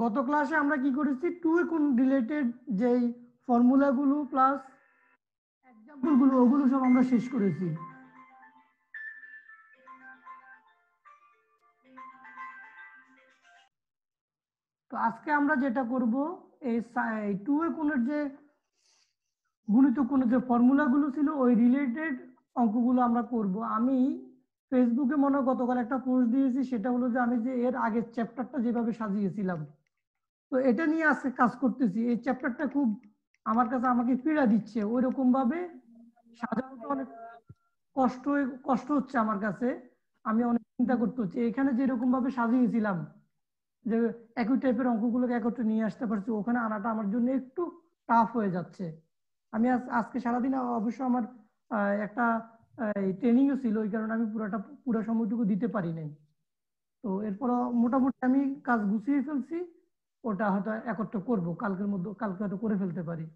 গত ক্লাসে আমরা কি করেছি, টু এ কোন রিলেটেড যেই ফর্মুলাগুলো প্লাস এক্সাম্পল গুলো ওগুলো সব আমরা শেষ করেছি। তো আজকে আমরা যেটা করব, এই টু এ কোণের যে গুণিত কোণের যে ফর্মুলাগুলো ছিল ওই রিলেটেড অঙ্কগুলো আমরা করব। আমি ফেসবুকে মনে হয় গতকাল একটা পোস্ট দিয়েছি, সেটা হলো যে আমি যে এর আগের চ্যাপ্টারটা যেভাবে সাজিয়েছিলাম, তো এটা নিয়ে আজকে কাজ করতেছি। এই চ্যাপ্টারটা খুব আমার কাছে আমাকে পীড়া দিচ্ছে, ওই রকম ভাবে সাজানোটা অনেক কষ্ট কষ্ট হচ্ছে আমার কাছে। আমি অনেক চিন্তা করতে হচ্ছে, এখানে যেরকম ভাবে সাজিয়েছিলাম যে একই টাইপের অঙ্কগুলোকে একত্রে নিয়ে আসতে পারছি, ওখানে আনাটা আমার জন্য একটু টাফ হয়ে যাচ্ছে। আমি আজকে সারাদিন অবশ্য আমার একটা ট্রেনিংও ছিল, ওই কারণে আমি পুরো সময়টুকু দিতে পারি নাই। তো এরপর মোটামুটি আমি কাজ গুছিয়ে ফেলছি, ওটা হয়তো একত্র করব কালকের মধ্যে, কালকে হয়তো করে ফেলতে পারি।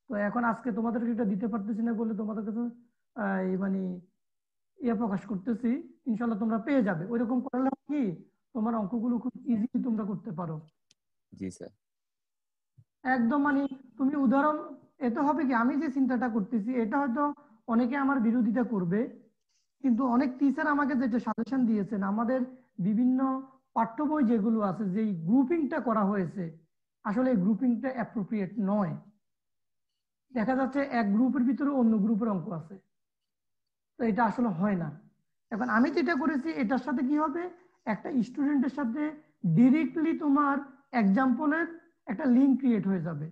তো এখন আজকে তোমাদেরকে এটা দিতে পারতেছি না বলে তোমাদের কাছে মানে ইয়ে প্রকাশ করতেছি। ইনশাল্লাহ তোমরা পেয়ে যাবে। ওইরকম করলে কি তোমার অঙ্কগুলো খুব ইজি তোমরা করতে পারো। জি স্যার। একদম মানে তুমি উদাহরণ, এতে হবে কি, আমি যে চিন্তাটা করতেছি এটা হয়তো অনেকে আমার বিরোধিতা করবে, কিন্তু অনেক টিচার আমাকে যেটা সাজেশন দিয়েছেন, আমাদের বিভিন্ন পাঠ্য বই যেগুলো আছে, যেই গ্রুপিংটা করা হয়েছে, আসলে এই গ্রুপিংটা অ্যাপ্রোপ্রিয়েট নয়। দেখা যাচ্ছে এক গ্রুপের ভিতরে অন্য গ্রুপের অঙ্ক আছে, তো এটা আসলে হয় না। এখন আমি যেটা করেছি, এটার সাথে কি হবে, একটা স্টুডেন্টের সাথে ডিরেক্টলি তোমার এক্সাম্পলের একটা লিঙ্ক ক্রিয়েট হয়ে যাবে।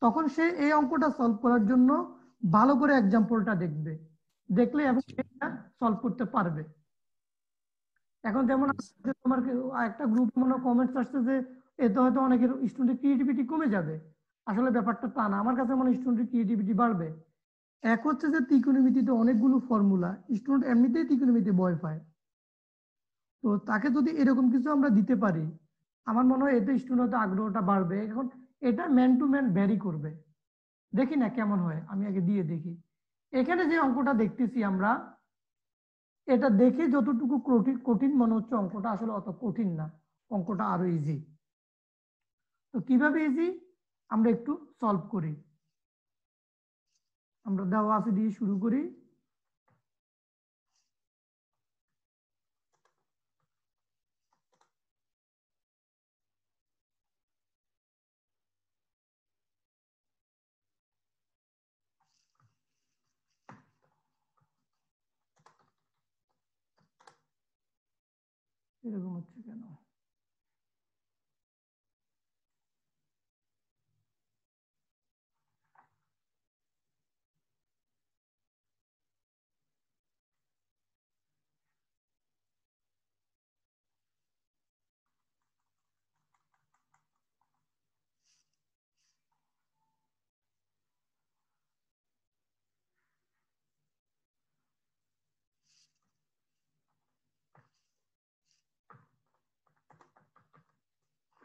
তখন সে এই অঙ্কটা সলভ করার জন্য ভালো করে এক্সাম্পলটা দেখবে, দেখলে এবং জি সেটা সলভ করতে পারবে। এখন যেমন জি তোমার একটা গ্রুপ মনে কমেন্টস আসছে যে এতে হয়তো অনেকের স্টুডেন্টের ক্রিয়েটিভিটি কমে যাবে। আসলে ব্যাপারটা তা না, আমার কাছে মনে স্টুডেন্টের ক্রিয়েটিভিটি বাড়বে। এক হচ্ছে যে ত্রিকোণমিতিতে অনেকগুলো ফর্মুলা, স্টুডেন্ট এমনিতেই ত্রিকোণমিতি ভয় পায়, তো তাকে যদি এরকম কিছু আমরা দিতে পারি, আমার মনে হয় এতে স্টুডেন্টের আগ্রহটা বাড়বে। এখন এটা ম্যান টু ম্যান ভ্যারি করবে, দেখি না কেমন হয়, আমি আগে দিয়ে দেখি। এখানে যে অঙ্কটা দেখতেছি আমরা, এটা দেখে যতটুকু কঠিন কঠিন মনে হচ্ছে, অঙ্কটা আসলে অত কঠিন না, অঙ্কটা আরো ইজি। তো কিভাবে ইজি, আমরা একটু সলভ করি। আমরা দেওয়া আছে দিয়ে শুরু করি। এরকম হচ্ছে কেন?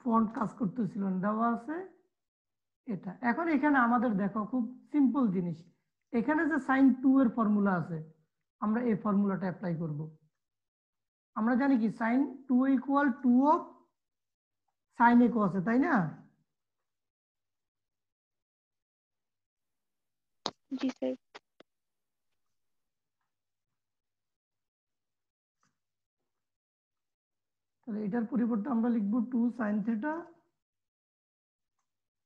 ফন্ট কাজ করতেছিল না, দেওয়া আছে এটা। এখন এখানে আমাদের দেখো খুব সিম্পল জিনিস, এখানে যে সাইন টু এর ফর্মুলা আছে, আমরা এই ফর্মুলাটা অ্যাপ্লাই করব। আমরা জানি কি sign two equal to of sine A cos, তাই না? জি স্যার। তাহলে এটার পরিবর্তে আমরা লিখবো two sine theta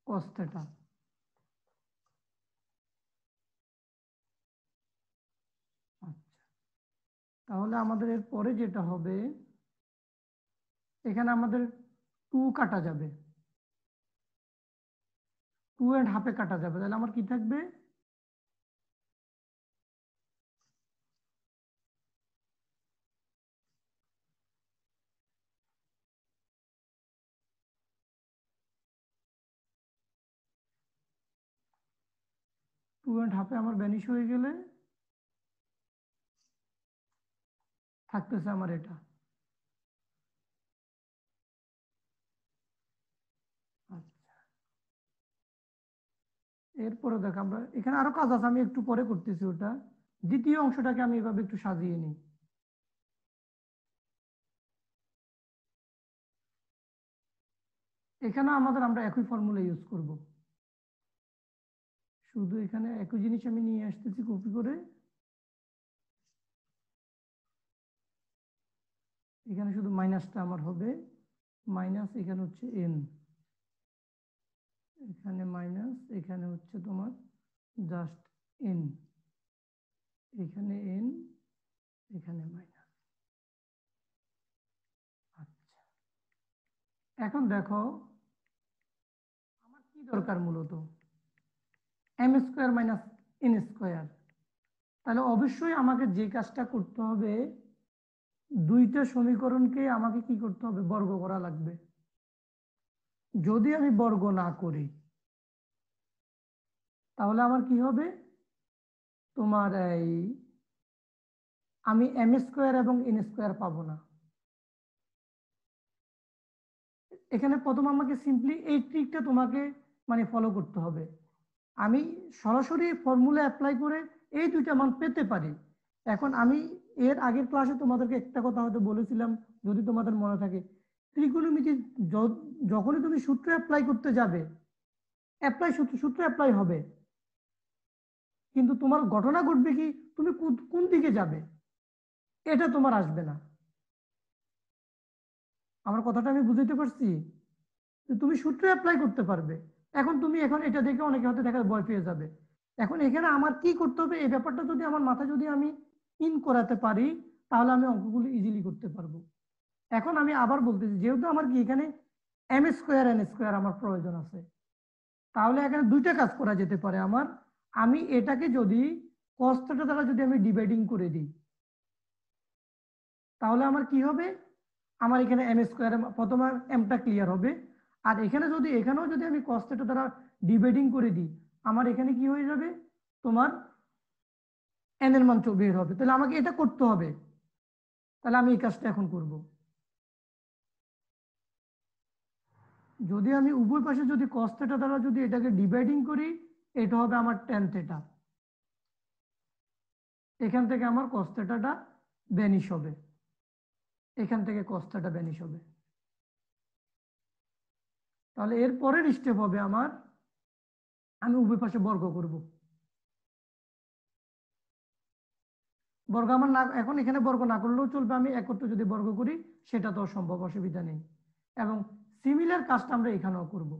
cos theta. আচ্ছা, তাহলে আমাদের এর পরে যেটা হবে, এখানে আমাদের টু কাটা যাবে, টু এন্ড হাফে কাটা যাবে, তাহলে আমার কি থাকবে, টু এন্ড হাফে আমার ভ্যানিশ হয়ে গেলে থাকতেছে আমার এটা। আচ্ছা, এরপরে দেখ আমরা এখানে আরো কাজ আছে, আমি একটু পরে করতেছি ওটা। দ্বিতীয় অংশটাকে আমি এভাবে একটু সাজিয়ে নিই। এখানে আমরা একই ফর্মুলা ইউজ করব, শুধু এখানে একই জিনিস আমি নিয়ে আসতেছি কপি করে। এখানে শুধু মাইনাসটা আমার হবে মাইনাস, এখানে হচ্ছে এন, এখানে মাইনাস, এখানে হচ্ছে তোমার জাস্ট এন, এখানে এন, এখানে মাইনাস। আচ্ছা, এখন দেখো আমার কি দরকার মূলত, M square minus N square. তাহলে অবশ্যই আমাকে যে কাজটা করতে হবে, দুইটা সমীকরণকে আমাকে কি করতে হবে, বর্গ করা লাগবে। যদি আমি বর্গ না করি তাহলে আমার কি হবে, তোমার এই আমি এম স্কোয়ার এবং এন স্কোয়ার পাবো না। এখানে প্রথম আমাকে সিম্পলি এই ট্রিকটা তোমাকে মানে ফলো করতে হবে। আমি সরাসরি ফর্মুলা অ্যাপ্লাই করে এই দুইটা মান পেতে পারি। এখন আমি এর আগের ক্লাসে তোমাদেরকে একটা কথা হয়তো বলেছিলাম, যদি তোমাদের মনে থাকে, ত্রিকোণমিতি যখনই তুমি সূত্র অ্যাপ্লাই করতে যাবে, সূত্র অ্যাপ্লাই হবে, কিন্তু তোমার ঘটনা ঘটবে কি, তুমি কোন দিকে যাবে এটা তোমার আসবে না। আমার কথাটা আমি বুঝাইতে পারছি? তুমি সূত্র অ্যাপ্লাই করতে পারবে। এখন এটা দেখে অনেকে হয়তো দেখা ভয় পেয়ে যাবে। এখন এখানে আমার কি করতে হবে, এই ব্যাপারটা যদি আমার মাথায় যদি আমি ইন করাতে পারি, তাহলে আমি অঙ্কগুলো ইজিলি করতে পারবো। এখন আমি আবার বলতেছি, যেহেতু আমার কি এখানে এম স্কোয়ার এন স্কোয়ার আমার প্রয়োজন আছে, তাহলে এখানে দুইটা কাজ করা যেতে পারে আমার। আমি এটাকে যদি cos θ দ্বারা যদি আমি ডিভাইডিং করে দিই, তাহলে আমার কি হবে, আমার এখানে এম স্কোয়ার, প্রথমে এমটা ক্লিয়ার হবে। আর এখানেও যদি আমি cos θ দ্বারা ডিভাইডিং করে দিই, আমার এখানে কি হয়ে যাবে, তোমার এন এর মান বের হবে। তাহলে আমাকে এটা করতে হবে, তাহলে আমি এই কাজটা এখন করব। যদি আমি উভয় পাশে যদি cos θ দ্বারা যদি এটাকে ডিভাইডিং করি, এটা হবে আমার tan θ। এখান থেকে আমার cos θ টা ভ্যানিশ হবে, এখান থেকে cos θ টা ভ্যানিশ হবে। তাহলে এর পরের স্টেপ হবে আমি উভয় পাশে বর্গ করব। বর্গ আমার না, এখন এখানে বর্গ না করলেও চলবে, আমি একত্রে যদি বর্গ করি সেটা তো সম্ভব, অসুবিধা নেই। এবং সিমিলার কাজটা আমরা এখানেও করব।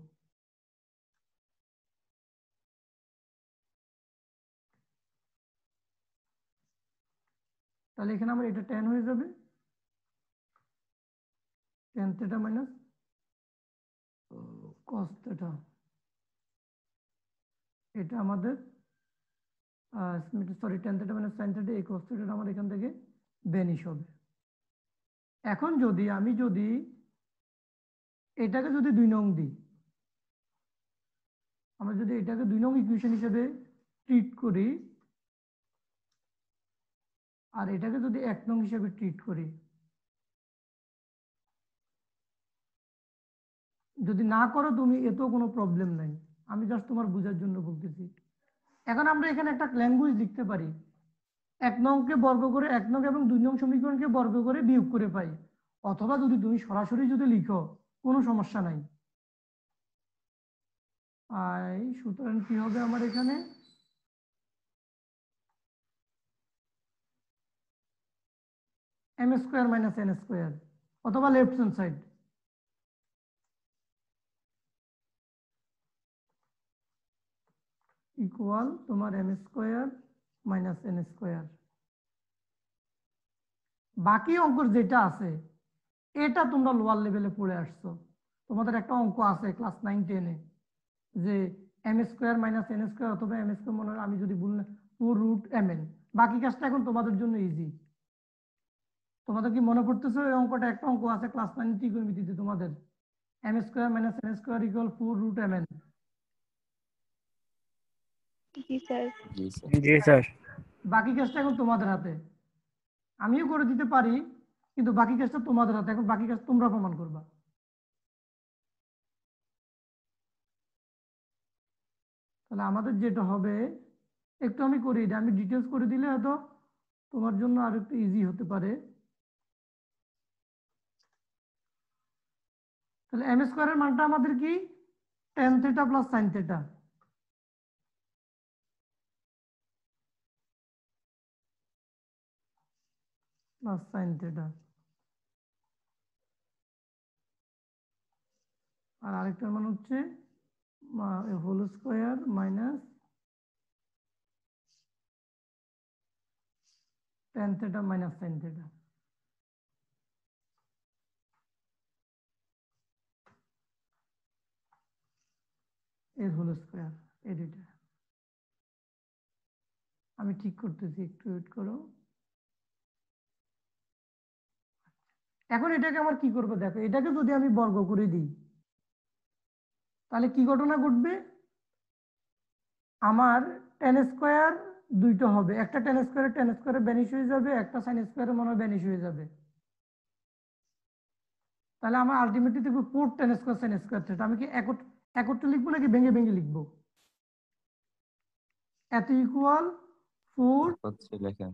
তাহলে এখানে আমার এটা tan হয়ে যাবে, tan θ মাইনাস cos θ, এটা আমাদের সরি tan θ মাইনাস sin θ, এই cos θ আমার এখান থেকে ভ্যানিশ হবে। এখন আমি যদি এটাকে যদি 2 নং দিই, আমরা যদি এটাকে 2 নং ইকুয়েশন হিসেবে ট্রিট করি, আর এটাকে যদি 1 নং হিসেবে ট্রিট করি, যদি না করো তুমি এতেও কোনো প্রবলেম নাই, আমি জাস্ট তোমার বোঝার জন্য বলতেছি। এখন আমরা এখানে একটা ল্যাঙ্গুয়েজ লিখতে পারি, 1 নংকে বর্গ করে 1 নং এবং 2 নং সমীকরণকে বর্গ করে বিয়োগ করে পাই। অথবা যদি তুমি সরাসরি যদি লিখো, কোনো সমস্যা নাই। সুতরাং কি হবে আমার এখানে, M square minus N square, অথবা লেফট হ্যান্ড সাইড ইকুয়াল তোমার M square minus N square. বাকি অঙ্ক যেটা আছে এটা তোমরা লোয়ার লেভেলে পড়ে আসছো। তোমাদের একটা অঙ্ক আছে ক্লাস 9-10-এ, যে M square minus N square, অথবা এম স্কোয়ার মনে হয় আমি যদি বললাম 2√mn। বাকি কাজটা এখন তোমাদের জন্য ইজি। তোমাদের কি মনে পড়তেছে এই অঙ্কটা, একটা অঙ্ক আছে ক্লাস 9 ত্রিকোণমিতিতে তোমাদের, M square minus N square equal 4√mn। জি স্যার। জি স্যার। বাকি কাজটা এখন তোমাদের হাতে, আমিও করে দিতে পারি, কিন্তু বাকি কাজটা তোমাদের হাতে। এখন বাকি কাজ তোমরা প্রমাণ করবা। তাহলে আমাদের যেটা হবে, একটু আমি করি, আমি ডিটেলস করে দিলে হয়তো তোমার জন্য আর একটু ইজি হতে পারে। তাহলে এম স্কোয়ারের মানটা আমাদের কি tan theta plus sine theta. Plus sine theta. আর আরেকটার মান হচ্ছে whole square minus tan theta minus sine theta এর হোল স্কোয়ার। এই দুইটা আমি ঠিক করতেছি, একটু ওয়েট করো। এখন এটাকে আমার কি করবো দেখো, এটাকে যদি আমি বর্গ করে দিই তাহলে কি ঘটনা ঘটবে, আমার টেন স্কোয়ার দুইটা হবে, একটা টেন স্কোয়ারে ভ্যানিশ হয়ে যাবে, একটা সাইন স্কোয়ারে মনে হয় ভ্যানিশ হয়ে যাবে। তাহলে আমার আলটিমেটলি দেখবো four ten square sin square theta. আমি কি একত্রে লিখবো নাকি ভেঙে ভেঙে লিখবো? এত ইকুয়াল ফোর। একত্রে লেখেন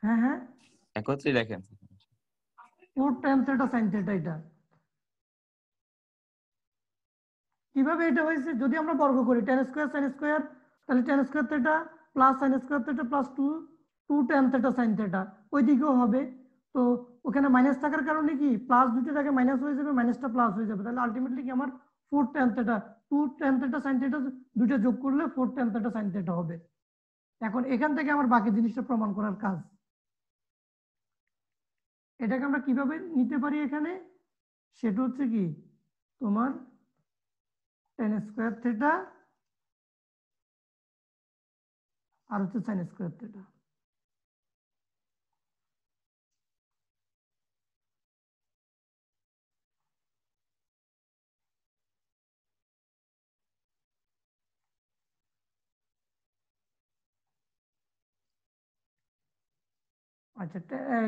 হ্যাঁ হ্যাঁ, একত্রে লেখেন four tan theta sin theta. এটা কিভাবে এটা হয়েছে, যদি আমরা বর্গ করি টেন স্কোয়ার সাইন স্কোয়ার, তাহলে tan square theta plus sin square theta plus two two tan theta sin theta ওই দিকেও হবে। তো ওখানে মাইনাস থাকার কারণে কি প্লাস দুটো জায়গায় মাইনাস হয়ে যাবে, মাইনাসটা প্লাস হয়ে যাবে। তাহলে আলটিমেটলি কি আমার four tan theta two tan theta sin theta দুটো যোগ করলে four tan theta sin theta হবে। এখন এখান থেকে আমার বাকি জিনিসটা প্রমাণ করার কাজ। এটাকে আমরা কিভাবে নিতে পারি এখানে, সেটা হচ্ছে কি তোমার টেন স্কোয়ার থিটা আর হচ্ছে সাইন স্কোয়ার থিটা। আচ্ছা,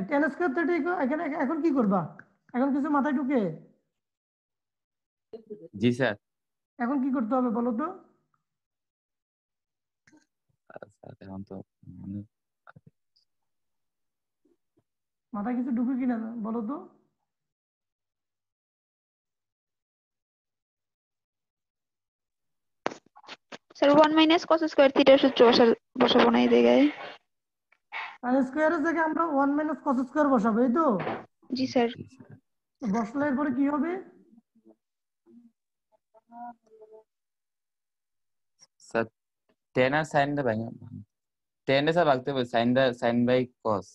টেন স্কোয়ার থিটা এখানে এখন কি করবা, এখন কিছু মাথায় ঢুকে? জি স্যার। এখন কি করতে হবে বলো তো? স্যার এখন তো মানে মাথায় কিছু ঢুকে কিনা বলো তো? স্যার 1 মাইনাস cos স্কয়ার থিটার সূত্র বসাবো না এই জায়গায়। সাইন স্কোয়ারের জায়গায় আমরা ওয়ান মাইনাস কস স্কোয়ার বসাবো, এই তো? জি স্যার। জি স্যার। তো বসলে এরপরে কি হবে? স্যার টেন আর সাইন দা ভাঙা, টেন এ স্যার ভাগতে হবে সাইন বাই কস।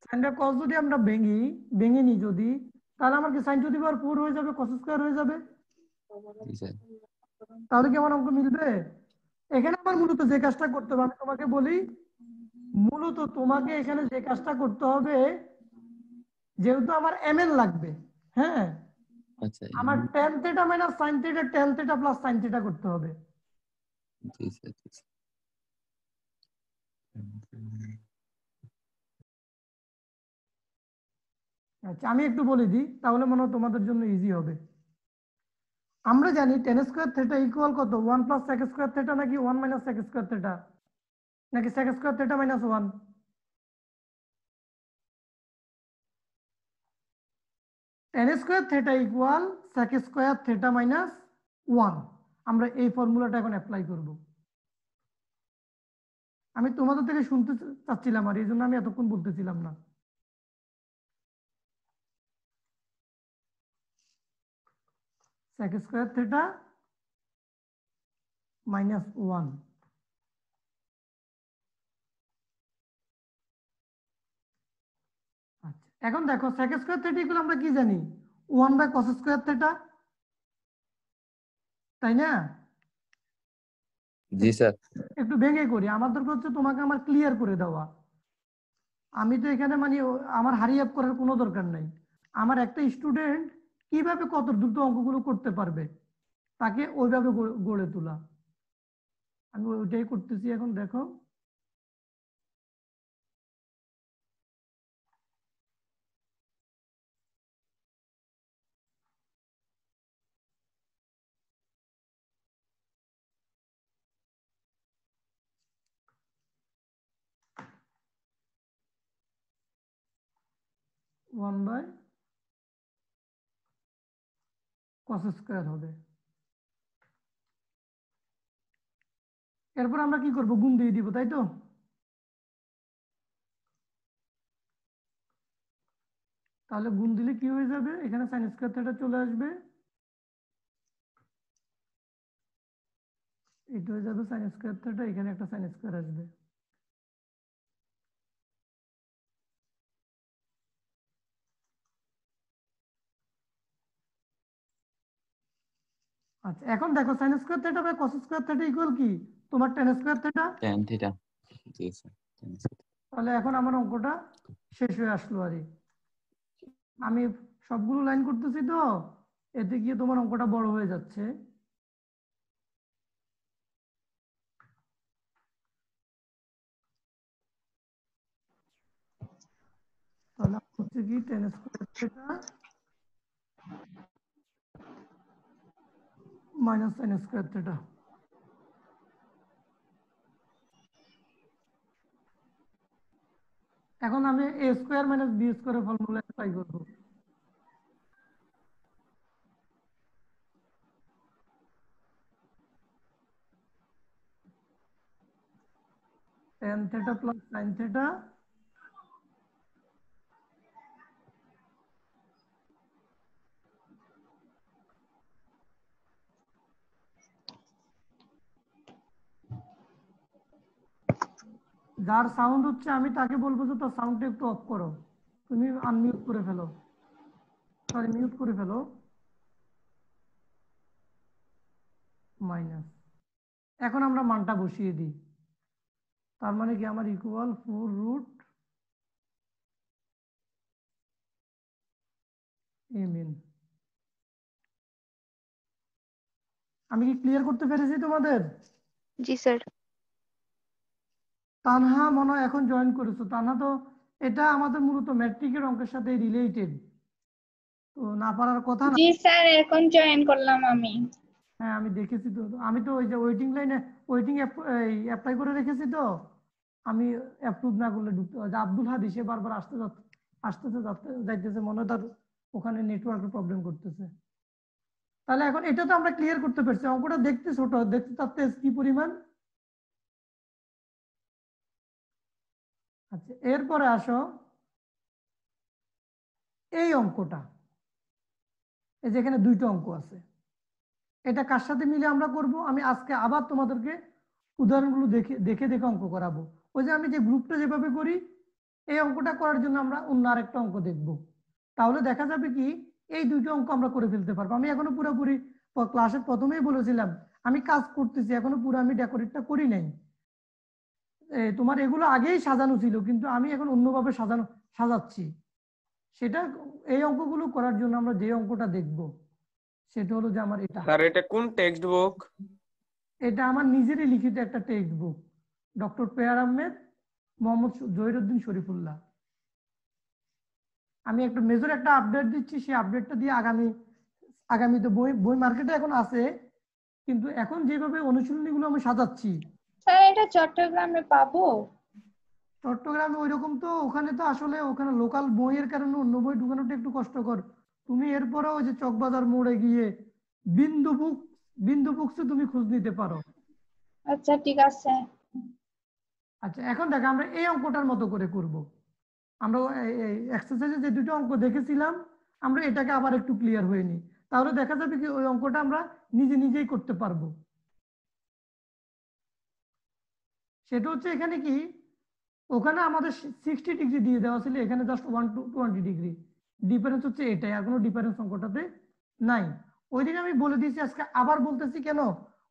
সাইনটা কস যদি আমরা ভেঙে নিই যদি, তাহলে আমার কি sign to the power four হয়ে যাবে, কস স্কোয়ার হয়ে যাবে। জি স্যার। তাহলে কি আমার অঙ্ক মিলবে? এখানে আমার মূলত যে কাজটা করতে হবে আমি তোমাকে বলি, মূলত তোমাকে এখানে যে কাজটা করতে হবে, যেহেতু আমার এম এন লাগবে, হ্যাঁ, আচ্ছা। আমার ten theta minus sine theta ten theta plus sine theta করতে হবে। জি স্যার জি স্যার। আচ্ছা, আমি একটু বলে দিই তাহলে মনে হয় তোমাদের জন্য ইজি হবে। আমরা জানি টেন স্কোয়ার থিটা ইকুয়াল কত, one plus sec square theta নাকি one minus sec square theta, নাকি sec square theta minus one? Tan square theta equal sec square theta minus one. আমরা এই ফর্মুলাটা এখন অ্যাপ্লাই করব। আমি তোমাদের থেকে শুনতে চাচ্ছিলাম আর এই জন্য আমি এতক্ষণ বলতেছিলাম না। Sec square theta minus one. আচ্ছা, এখন দেখো সেক স্কোয়ার থিটা ইকুয়াল আমরা কি জানি, one by cos square theta, তাই না? জি স্যার। একটু ভেঙে করি, আমার দরকার হচ্ছে তোমাকে আমার ক্লিয়ার করে দেওয়া। আমি তো এখানে মানে আমার হারি আপ করার কোনো দরকার নাই। আমার একটা স্টুডেন্ট কিভাবে কত দ্রুত অঙ্কগুলো করতে পারবে তাকে ওইভাবে গড়ে তোলা, আমি ওইটাই করতেছি এখন। দেখো, ওয়ান বাই cos স্কয়ার হবে। এরপর আমরা কি করব, গুণ দিয়ে দিব, তাই তো? তাহলে গুণ দিলে কি হয়ে যাবে, এখানে sin স্কয়ার থিটা চলে আসবে, এটা হয়ে যাবে sin স্কয়ার থিটা, এখানে একটা sin স্কয়ার আসবে। আচ্ছা, এখন দেখো sin square theta by cos square theta equal কি তোমার tan square theta. tan theta, জি স্যার। তাহলে এখন আমার অঙ্কটা শেষ হয়ে আসলো। আরে আমি সবগুলো লাইন করতেছি তো, এতে গিয়ে তোমার অঙ্কটা বড় হয়ে যাচ্ছে। তাহলে হচ্ছে কি tan square theta minus sin square theta. এখন আমি a স্কয়ার মাইনাস b স্কয়ারের ফর্মুলা অ্যাপ্লাই করব। tan theta plus sin theta যার সাউন্ড হচ্ছে আমি তাকে বলবো যে তোর সাউন্ডটা একটু অফ করো, তুমি আনমিউট করে ফেলো, সরি মিউট করে ফেলো। মাইনাস, এখন আমরা মানটা বসিয়ে দিই। তার মানে কি আমার ইকুয়াল 4 √ mn। আমি কি ক্লিয়ার করতে পেরেছি তোমাদের? জি স্যার। তানহা মনে হয় এখন জয়েন করেছো। তানহা তো এটা আমাদের মূলত ম্যাট্রিকের অঙ্কের সাথে রিলেটেড, তো না পারার কথা না। জি স্যার, এখন জয়েন করলাম আমি। হ্যাঁ আমি দেখেছি তো, আমি তো ওই যে ওয়েটিং লাইনে ওয়েটিং অ্যাপ্লাই করে রেখেছি তো, আমি অ্যাপ্রুভ না করলে ঢুকতে হয়। যে আব্দুল হাদি সে বারবার আসতেছে যাইতেছে, মনে হয় তার ওখানে নেটওয়ার্কের প্রবলেম করতেছে। তাহলে এখন এটা তো আমরা ক্লিয়ার করতে পারছি, অঙ্কটা দেখতে ছোট, দেখতে তার তেজ কি পরিমাণ। আচ্ছা এরপরে আসো এই অঙ্কটা, এই যেখানে দুইটা অঙ্ক আছে, এটা কার সাথে মিলে আমরা করব। আমি আজকে আবার তোমাদেরকে উদাহরণগুলো দেখে দেখে দেখে অঙ্ক করাবো। ওই যে আমি যে গ্রুপটা যেভাবে করি, এই অঙ্কটা করার জন্য আমরা অন্য আরেকটা অঙ্ক দেখব। তাহলে দেখা যাবে কি এই দুইটা অঙ্ক আমরা করে ফেলতে পারবো। আমি এখনো পুরোপুরি ক্লাসের প্রথমেই বলেছিলাম আমি কাজ করতেছি, এখনো পুরো আমি ডেকোরেটটা করি নাই। তোমার এগুলো আগেই সাজানো ছিল, কিন্তু আমি এখন অন্যভাবে সাজাচ্ছি। সেটা এই অঙ্কগুলো করার জন্য আমরা যে অঙ্কটা দেখব সেটা হলো যে আমার এটা। স্যার এটা কোন টেক্সট বুক? এটা আমার নিজেরই লিখিত একটা টেক্সট বুক, ডক্টর পেয়ার আহমেদ, মোহাম্মদ জহিরুদ্দিন শরীফুল্লাহ। আমি একটা মেজর একটা আপডেট দিচ্ছি, সেই আপডেটটা দিয়ে আগামীতে বই বই মার্কেটে এখন আছে, কিন্তু এখন যেভাবে অনুশীলনীগুলো আমি সাজাচ্ছি। স্যার এটা চট্টগ্রামে পাবো? চট্টগ্রামে ওইরকম তো ওখানে তো আসলে ওখানে লোকাল বইয়ের কারণে অন্য বই ঢুকানোটা একটু কষ্টকর। তুমি এরপরেও ওই যে চকবাজার মোড়ে গিয়ে বিন্দু বুকসে তুমি খোঁজ নিতে পারো। আচ্ছা ঠিক আছে। আচ্ছা এখন দেখো আমরা এই অঙ্কটার মতো করে করব। আমরা এক্সারসাইজে যে দুটো অঙ্ক দেখেছিলাম, আমরা এটাকে আবার একটু ক্লিয়ার হয়ে নিই, তাহলে দেখা যাবে কি ওই অঙ্কটা আমরা নিজে নিজেই করতে পারবো। সেটা হচ্ছে এখানে কি ওখানে আমাদের 60 ডিগ্রি দিয়ে দেওয়া ছিল, এখানে জাস্ট 120 ডিগ্রি ডিফারেন্স হচ্ছে এটাই, আর কোনো ডিফারেন্স অঙ্কটাতে নাই। ওই দিন আমি বলে দিয়েছি, আজকে আবার বলতেছি কেন,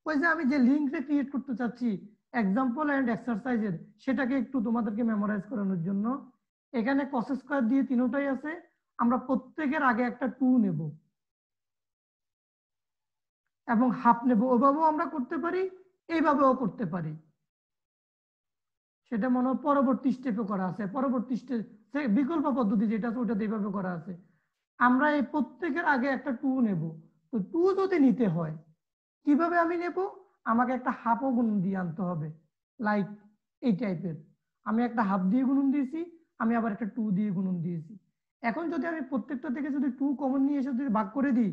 ওই যে আমি যে লিঙ্কটা ক্রিয়েট করতে চাচ্ছি এক্সাম্পল এন্ড এক্সারসাইজের, সেটাকে একটু তোমাদেরকে মেমোরাইজ করানোর জন্য। এখানে cos স্কয়ার দিয়ে তিনটাই আছে, আমরা প্রত্যেকের আগে একটা 2 নেব এবং হাফ নেব। ওইভাবেও আমরা করতে পারি, এইভাবেও করতে পারি, সেটা মনে হয় পরবর্তী স্টেপে করা আছে। পরবর্তী স্টেপ বিকল্প পদ্ধতি যেটা আছে ওটা এইভাবে করা আছে। আমরা এই প্রত্যেকের আগে একটা 2 নেব। তো 2 যদি নিতে হয় কিভাবে আমি নেব, আমাকে একটা হাফও গুণন দিয়ে আনতে হবে, লাইক এই টাইপের। আমি একটা হাফ দিয়ে গুণন দিয়েছি, আমি আবার একটা 2 দিয়ে গুণন দিয়েছি। এখন যদি আমি প্রত্যেকটা থেকে যদি 2 কমন নিয়ে এসে যদি ভাগ করে দিই,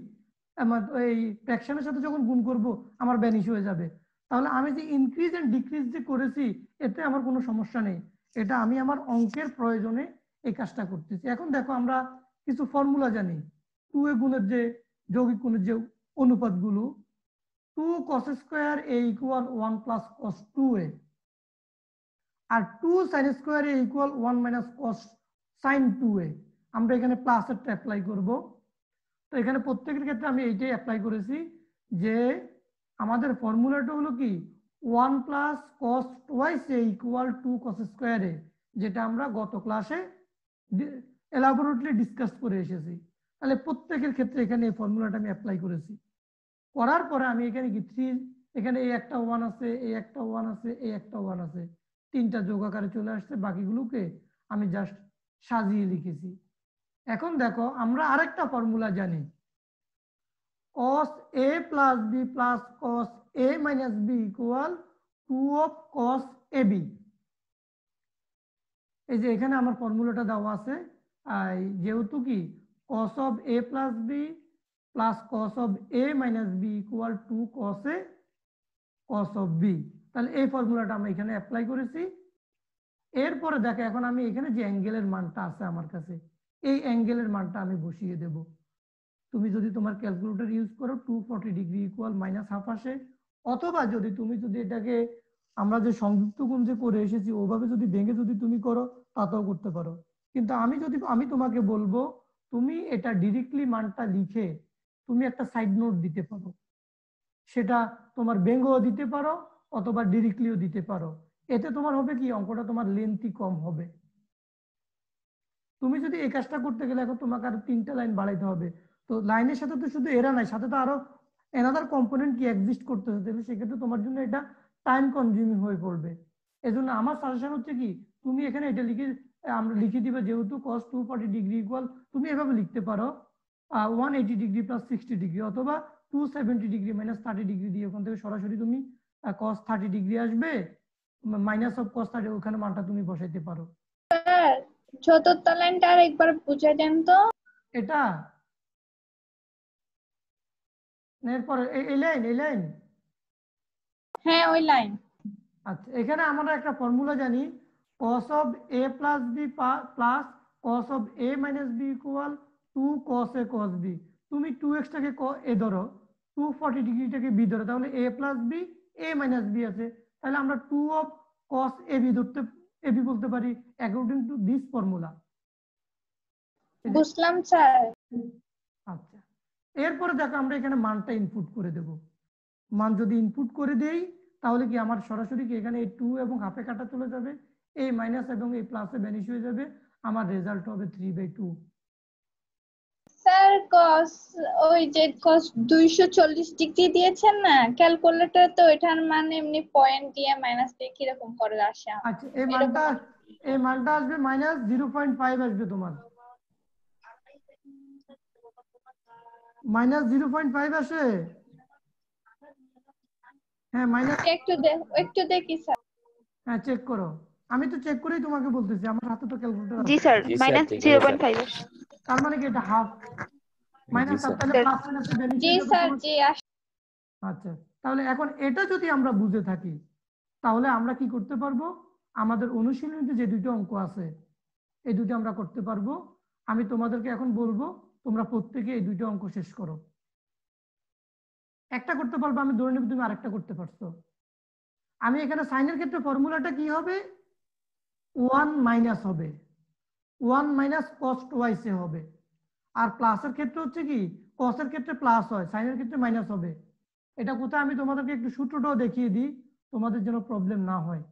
এই ফ্র্যাকশনের সাথে যখন গুণ করব আমার ভ্যানিশ হয়ে যাবে। তাহলে আমি যে ইনক্রিজ এন্ড ডিক্রিজ যে করেছি এতে আমার কোনো সমস্যা নেই, এটা আমি আমার অঙ্কের প্রয়োজনে এই কাজটা করতেছি। এখন দেখো আমরা কিছু ফর্মুলা জানি, 2a গুণের যে যৌগিক গুণের যে অনুপাতগুলো, 2 cos square a equal 1 plus cos 2a, আর 2 sin square a equal 1 minus cos sin 2a। আমরা এখানে প্লাসেরটা অ্যাপ্লাই করব। তো এখানে প্রত্যেকের ক্ষেত্রে আমি এইটাই অ্যাপ্লাই করেছি যে আমাদের ফর্মুলাটা হলো কি 1 plus cos twice a equal 2 cos square a, যেটা আমরা গত ক্লাসে এলাবোরেটলি ডিসকাস করে এসেছি। তাহলে প্রত্যেকের ক্ষেত্রে এখানে এই ফর্মুলাটা আমি অ্যাপ্লাই করেছি। করার পরে আমি এখানে কি 3, এখানে এই একটা 1 আছে, এই একটা 1 আছে, এই একটা 1 আছে, তিনটা যোগ আকারে চলে আসছে, বাকিগুলোকে আমি জাস্ট সাজিয়ে লিখেছি। এখন দেখো আমরা আরেকটা ফর্মুলা জানি, cos a plus b plus cos a minus b equal 2 of cos ab। এই যে এখানে আমার ফর্মুলাটা দেওয়া আছে, যেহেতু কি cos of a plus b plus cos of a minus b equal 2 cos a cos of b, তাহলে এই ফর্মুলাটা আমরা এখানে অ্যাপ্লাই করেছি। এরপরে দেখো এখন আমি এখানে যে অ্যাঙ্গেলের মানটা আছে আমার কাছে, এই অ্যাঙ্গেলের মানটা আমি বসিয়ে দেব। তুমি যদি তোমার ক্যালকুলেটর ইউজ করো 240 ডিগ্রি ইকুয়াল মাইনাস হাফ আসে, অথবা যদি এটাকে আমরা যে সংযুক্ত গুণ যে করে এসেছি ওভাবে যদি ভেঙে যদি তুমি করো তাতেও করতে পারো। কিন্তু আমি তোমাকে বলবো তুমি এটা ডিরেক্টলি মানটা লিখে তুমি একটা সাইড নোট দিতে পারো, সেটা তোমার ব্যঙ্গও দিতে পারো অথবা ডিরেক্টলিও দিতে পারো। এতে তোমার হবে কি অঙ্কটা তোমার লেন্থই কম হবে। তুমি যদি এই কাজটা করতে গেলে এখন তোমাকে আরো 3টা লাইন বাড়াইতে হবে। তো লাইনের সাথে তো শুধু এরা নাই, সাথে তো আরো এনাদার কম্পোনেন্ট কি এক্সিস্ট করতেছে, তাহলে সেক্ষেত্রে তোমার জন্য এটা টাইম কনজিউমিং হয়ে পড়বে। এজন্য আমার সাজেশন হচ্ছে কি তুমি এখানে এটা আমরা লিখে দিবে, যেহেতু cos 240 ডিগ্রি ইকুয়াল তুমি এভাবে লিখতে পারো 180 ডিগ্রি প্লাস 60 ডিগ্রি, অথবা 270 ডিগ্রি মাইনাস 30 ডিগ্রি দিয়ে ওখান থেকে সরাসরি তুমি cos 30 ডিগ্রি আসবে মাইনাস অফ cos 30, ওখানে মানটা তুমি বসাইতে পারো। স্যার চতুর্থ লাইনটা আর একবার বুঝিয়ে দেন তো। এটা এরপরে এই লাইন হ্যাঁ ওই লাইন। আচ্ছা, এখানে আমরা একটা ফর্মুলা জানি, cos of a plus b plus cos of a minus b equal 2 cos a cos b। তুমি 2x টাকে a ধরো, 240 ডিগ্রিটাকে b ধরো, তাহলে a plus b a minus b আছে, তাহলে আমরা 2 of cos ab বলতে পারি অ্যাকর্ডিং টু দিস ফর্মুলা। বুঝলাম স্যার। আচ্ছা, এরপরে দেখো আমরা এখানে মানটা ইনপুট করে দেব। মান যদি ইনপুট করে দেই তাহলে কি আমার সরাসরি কি এখানে এই 2 এবং হাফে কাটা চলে যাবে, এই মাইনাস এবং এই প্লাসে ভ্যানিশ হয়ে যাবে, আমার রেজাল্ট হবে 3/2। স্যার cos ওই যে cos 240 ডিগ্রি দিয়েছেন না ক্যালকুলেটর, তো এটার মান এমনি পয়েন্ট দিয়ে মাইনাস দিয়ে কিরকম করে আসে? আচ্ছা, এই মানটা আসবে মাইনাস 0.5 আসবে তোমার, মাইনাস 0.5 আসে। হ্যাঁ মাইনাস, একটু দেখি স্যার। হ্যাঁ চেক করো, আমি তো চেক করেই তোমাকে বলতেছি, আমার হাতে তো ক্যালকুলেটর জি আছে। স্যার, জি স্যার, মাইনাস ঠিক আছে স্যার। 0.5 আসে। তার মানে কি এটা হাফ মাইনাস হাফ, তাহলে প্লাস মাইনাসে ভ্যানিশ জি হয়ে যাবে স্যার তোমার। জি আচ্ছা, তাহলে এখন এটা যদি আমরা বুঝে থাকি তাহলে আমরা কি করতে পারবো, আমাদের অনুশীলনীতে যে দুটো অঙ্ক আছে এই দুটো আমরা করতে পারবো। আমি তোমাদেরকে এখন বলবো তোমরা প্রত্যেকে এই দুটো অঙ্ক শেষ করো। একটা করতে পারবো, আমি ধরে নেব তুমি আরেকটা করতে পারছো। আমি এখানে সাইনের ক্ষেত্রে ফর্মুলাটা কি হবে, 1 মাইনাস হবে, 1 মাইনাস cos টুয়াইস এ হবে। আর প্লাসের ক্ষেত্রে হচ্ছে কি cos এর ক্ষেত্রে প্লাস হয়, সাইনের ক্ষেত্রে মাইনাস হবে। এটা কোথায় আমি তোমাদেরকে একটু সূত্রটাও দেখিয়ে দিই তোমাদের যেন প্রবলেম না হয়।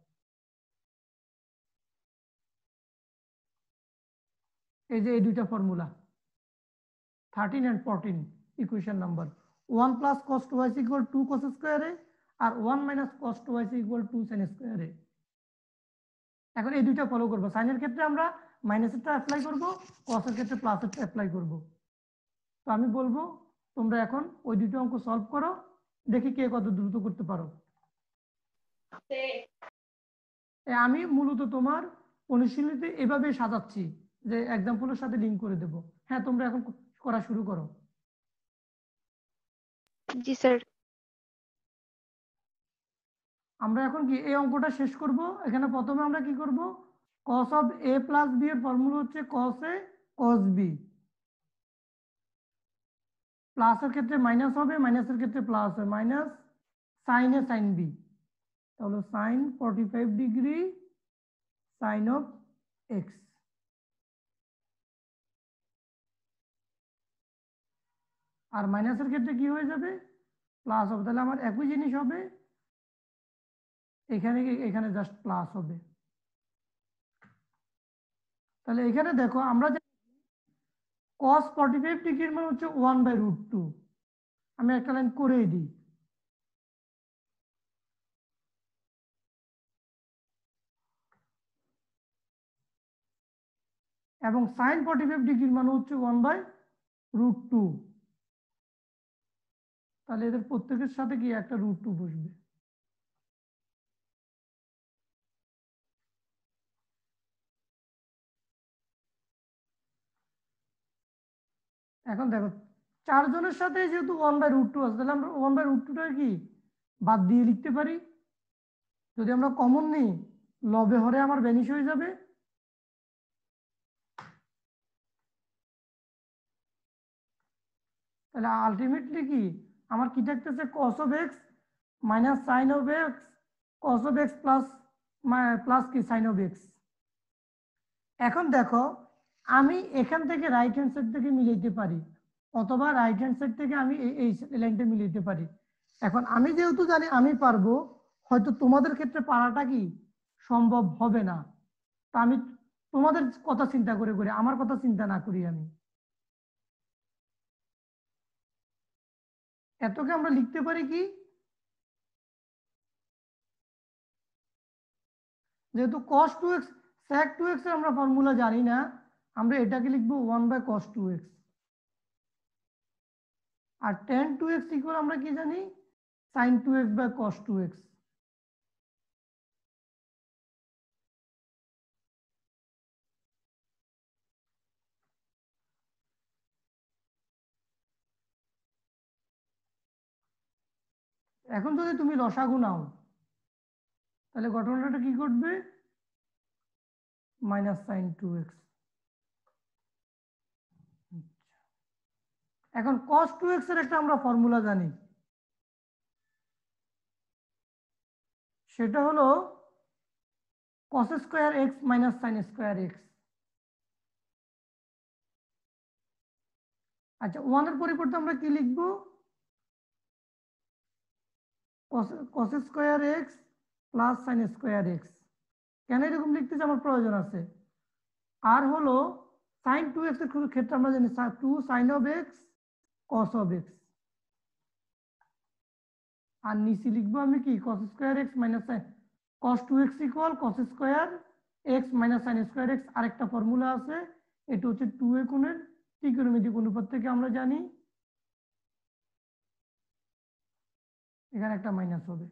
এই যে এই দুইটা formula 13 and 14 equation number, 1 plus cos twice equal 2 cos square A, আর 1 minus cos twice equal 2 sin square A. এখন এই দুইটা ফলো করব, সাইনের ক্ষেত্রে আমরা মাইনাসেরটা অ্যাপ্লাই করব, cos এর ক্ষেত্রে প্লাসেরটা অ্যাপ্লাই করব। তো আমি বলবো তোমরা এখন ওই দুটো অঙ্ক সলভ করো, দেখি কে কত দ্রুত করতে পারো। আমি মূলত তোমার অনুশীলনীতে এভাবে সাজাচ্ছি যে এক্সাম্পলের সাথে লিংক করে দেব। হ্যাঁ তোমরা এখন করা শুরু করো। জি স্যার। আমরা এখন কি এই অঙ্কটা শেষ করব। এখানে প্রথমে আমরা কি করব, cos of a plus b এর ফর্মুলা হচ্ছে cos a cos b, প্লাসের ক্ষেত্রে মাইনাস হবে, মাইনাসের ক্ষেত্রে প্লাস হবে, minus sine a sine b, তাহলে sine 45 degree sine of X. আর মাইনাসের ক্ষেত্রে কি হয়ে যাবে, প্লাস হবে, তাহলে আমার একই জিনিস হবে, এখানে এখানে জাস্ট প্লাস হবে। তাহলে এখানে দেখো আমরা cos 45 ডিগ্রির মান হচ্ছে 1/√2, আমি একটা লাইন করেই দিই। এবং sin 45 ডিগ্রির মান হচ্ছে 1/√2, তাহলে এদের প্রত্যেকের সাথে কি একটা √2 বসবে। এখন দেখো 4 জনের সাথে যেহেতু 1/√2 আছে, তাহলে আমরা 1/√2টা কি বাদ দিয়ে লিখতে পারি। যদি আমরা কমন নিই, লবে হরে আমার ভ্যানিশ হয়ে যাবে। তাহলে আলটিমেটলি কি আমার কি থাকতেছে, cos of x minus sine of x, cos of x plus plus কি সাইন অফ x। এখন দেখো আমি এখান থেকে রাইট হ্যান্ড সাইড থেকে মিলাইতে পারি, অথবা রাইট হ্যান্ড সাইড থেকে আমি এই লাইনটা মিলাইতে পারি। এখন আমি যেহেতু জানি আমি পারবো, হয়তো তোমাদের ক্ষেত্রে পারাটা কি সম্ভব হবে না, তা আমি তোমাদের কথা চিন্তা করে করে আমার কথা চিন্তা না করি, আমি এতকে আমরা লিখতে পারি কি, যেহেতু cos 2x sec 2x এর আমরা ফর্মুলা জানি না, আমরা এটাকে লিখবো 1/cos 2x। আর tan 2x ইকুয়াল আমরা কি জানি, sin 2x/cos 2x। এখন যদি তুমি লসাগু নাও, তাহলে ঘটনাটা কি ঘটবে, মাইনাস সাইন 2x। এখন cos 2x এর একটা আমরা ফর্মুলা জানি, সেটা হলো cos square x minus sine square x। আচ্ছা 1 এর পরিবর্তে আমরা কি লিখবো, cos square x plus sine square x। কেন এরকম লিখতেছি, আমার প্রয়োজন আছে। আর হলো sin 2x এর ক্ষেত্রে আমরা জানি 2 sin of x cos of x। আর নিচে লিখবো আমি কি, cos square x minus cos 2x equal cos square x minus sin square x। আরেকটা ফর্মুলা আছে, এটা হচ্ছে 2a কোণের ত্রিকোণমিতিক অনুপাত থেকে আমরা জানি, এখানে একটা মাইনাস হবে।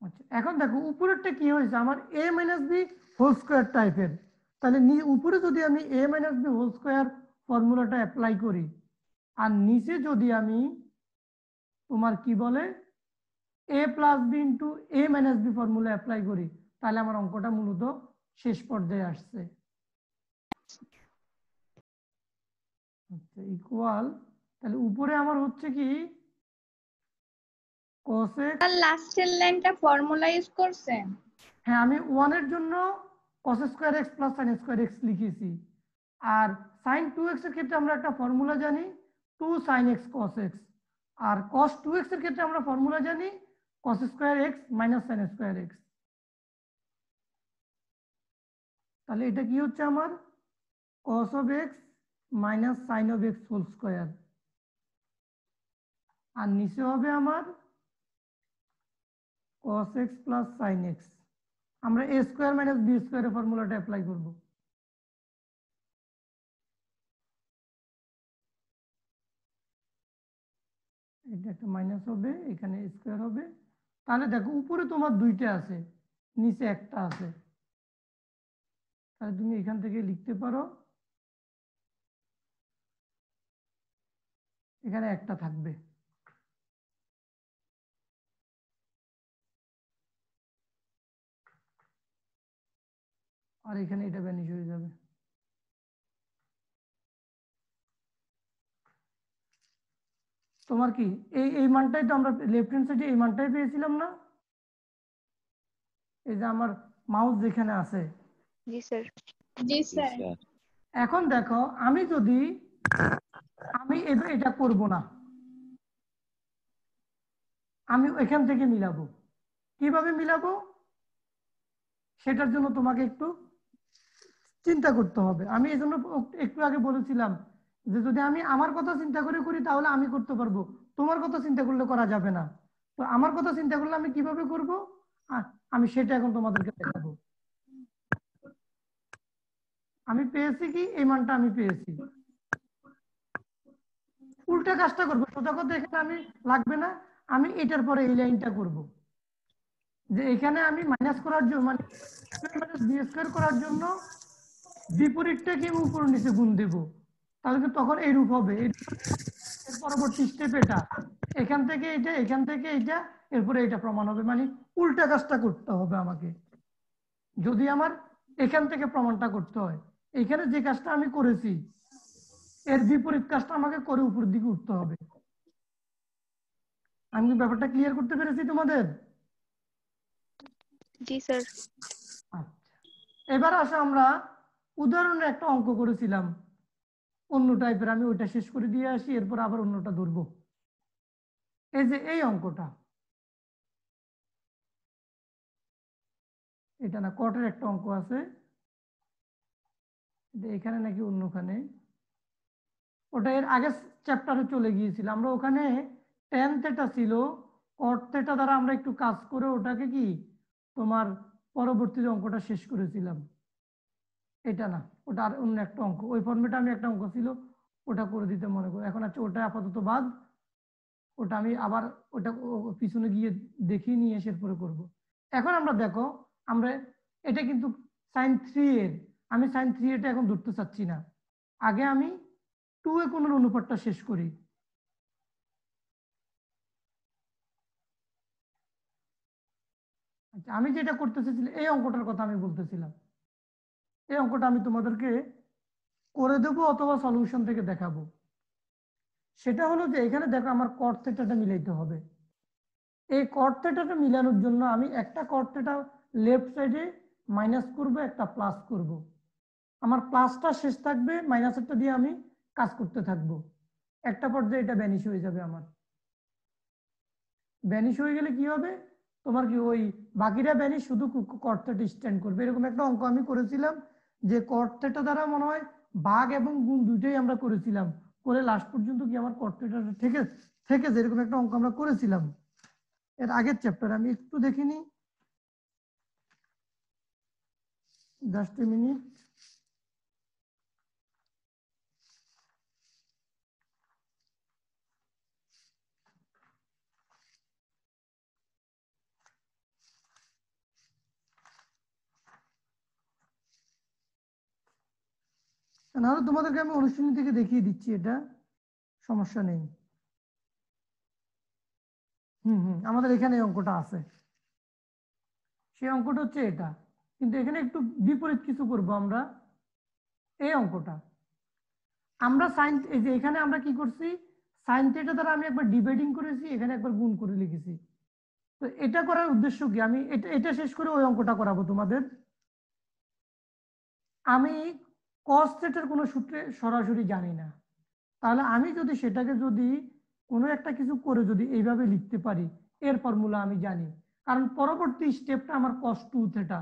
আচ্ছা এখন দেখো উপরেরটা কি হয়েছে, আমার a minus B whole square টাইপের, তাহলে উপরে যদি আমি a minus B whole square ফর্মুলাটা অ্যাপ্লাই করি, আর নিচে যদি আমি তোমার কি বলে a plus B into a minus B formula apply করি, তাহলে আমার অঙ্কটা মূলত শেষ পর্যায়ে আসছে। আচ্ছা ইকুয়াল, তাহলে উপরে আমার হচ্ছে কি cos x, আর লাস্টের লাইনটা ফর্মুলা ইউজ করছেন? হ্যাঁ আমি 1 এর জন্য cos square x plus sin square x লিখেছি। আর sin 2x এর ক্ষেত্রে আমরা একটা ফর্মুলা জানি 2 sin x cos x। আর cos 2x এর ক্ষেত্রে আমরা ফর্মুলা জানি cos square x minus sin square x। তাহলে এটা কি হচ্ছে আমার cos of x minus sin of x whole square. আর নিচে হবে আমার cos x plus sin x। আমরা a স্কয়ার মাইনাস b স্কয়ারের ফর্মুলাটা অ্যাপ্লাই করব। এটা একটা মাইনাস হবে, এখানে স্কয়ার হবে। তাহলে দেখো উপরে তোমার দুইটা আছে, নিচে একটা আছে, তাহলে তুমি এখান থেকে লিখতে পারো এখানে একটা থাকবে। আর এখানে এটা ভ্যানিশ হয়ে যাবে। তোমার কি এই মানটাই তো আমরা লেফট হ্যান্ড সাইডে এই মানটাই পেয়েছিলাম না? এই যে আমার মাউস যেখানে আছে। জি স্যার। জি স্যার। এখন দেখো আমি যদি এটা করব না, আমি এখান থেকে মিলাবো। কিভাবে মিলাবো সেটার জন্য তোমাকে একটু চিন্তা করতে হবে। আমি এই জন্য একটু আগে বলেছিলাম যে যদি আমি আমার কথা চিন্তা করে করি তাহলে আমি করতে পারবো, তোমার কথা চিন্তা করলে করা যাবে না। তো আমার কথা চিন্তা করলে আমি কিভাবে করব আমি সেটা এখন তোমাদেরকে দেখাবো। আমি পেয়েছি কি এই মানটা আমি পেয়েছি, উল্টা কাজটা করবো। সোজা কথা এখানে আমি লাগবে না, আমি এটার পরে এই লাইনটা করব যে এখানে আমি মাইনাস করার জন্য মানে বি স্কয়ার করার জন্য বিপরীতটাকে উপর নিচে গুণ দেব, তাহলে তখন এই রূপ হবে। এর পরবর্তী স্টেপ এটা, এখান থেকে এটা, এখান থেকে এটা, এরপরে এটা প্রমাণ হবে। মানে উল্টা কাজটা করতে হবে আমাকে যদি আমার এখান থেকে প্রমাণটা করতে হয়। এখানে যে কাজটা আমি করেছি এর বিপরীত কাজটা আমাকে করে উপর দিকে উঠতে হবে। আমি ব্যাপারটা ক্লিয়ার করতে পেরেছি তোমাদের? জি স্যার। আচ্ছা, এবার আসো আমরা উদাহরণে একটা অঙ্ক করেছিলাম অন্য টাইপের, আমি ওইটা শেষ করে দিয়ে আসি, এরপর আবার অন্যটা ধরবো। এই যে এই অঙ্কটা, এটা না কটের একটা অঙ্ক আছে, এখানে নাকি অন্যখানে, ওটা এর আগে চ্যাপ্টারে চলে গিয়েছিল। আমরা ওখানে টেন থেটা ছিল, কট থেটা দ্বারা আমরা একটু কাজ করে ওটাকে কি তোমার পরবর্তীতে অঙ্কটা শেষ করেছিলাম। এটা না, ওটা আর অন্য একটা অঙ্ক, ওই ফর্মেটে আমি একটা অঙ্ক ছিল ওটা করে দিতে মনে করো। এখন আছে ওটা আপাতত বাদ, ওটা আমি আবার ওটা পিছনে গিয়ে দেখিয়ে নিয়ে এসে পরে করব। এখন আমরা দেখো আমরা এটা কিন্তু সাইন 3 এর, আমি সাইন 3 এটা এখন ধরতে চাচ্ছি না, আগে আমি 2 এ কোণের অনুপাতটা শেষ করি। আচ্ছা, আমি যেটা করতে চাইছিলাম এই অঙ্কটার কথা আমি বলতেছিলাম, এই অঙ্কটা আমি তোমাদেরকে করে দেবো অথবা সলিউশন থেকে দেখাবো। সেটা হলো যে এখানে দেখো আমার কট থেটাটা মিলাইতে হবে। এই কট থেটাটা মিলানোর জন্য আমি একটা কট থেটা লেফট সাইডে মাইনাস করব, একটা প্লাস করব। আমার প্লাসটা শেষ থাকবে, মাইনাসেরটা দিয়ে আমি কাজ করতে থাকবো। একটা পর্যায়ে এটা ভ্যানিশ হয়ে যাবে। আমার ভ্যানিশ হয়ে গেলে কি হবে, তোমার কি ওই বাকিরা ভ্যানিশ, শুধু কট থেটা স্ট্যান্ড করবে। এরকম একটা অঙ্ক আমি করেছিলাম যে কট থেটা দ্বারা মনে হয় ভাগ এবং গুণ দুইটাই আমরা করেছিলাম, করে লাস্ট পর্যন্ত কি আমার কট থেটাটা থেকে যেরকম একটা অঙ্ক আমরা করেছিলাম এর আগের চ্যাপ্টার। আমি একটু দেখিনি, জাস্ট এ মিনিট। নাহলে তোমাদেরকে আমি অনুষ্ঠান থেকে দেখিয়ে দিচ্ছি, এটা সমস্যা নেই। আমাদের এখানে এই অঙ্কটা আছে, সেই অঙ্কটা হচ্ছে এটা, কিন্তু এখানে একটু বিপরীত কিছু করব আমরা। এই অঙ্কটা আমরা সাইন, এই যে এখানে আমরা কি করছি, সাইন থিটা দ্বারা আমি একবার ডিভাইডিং করেছি, এখানে একবার গুণ করে লিখেছি। তো এটা করার উদ্দেশ্য কি, আমি এটা শেষ করে ওই অঙ্কটা করাবো তোমাদের। আমি কস থিটার কোনো সূত্রে সরাসরি জানি না, তাহলে আমি যদি সেটাকে যদি কোনো একটা কিছু করে যদি এইভাবে লিখতে পারি, এর ফর্মুলা আমি জানি, কারণ পরবর্তী স্টেপটা আমার cos 2 থিটা।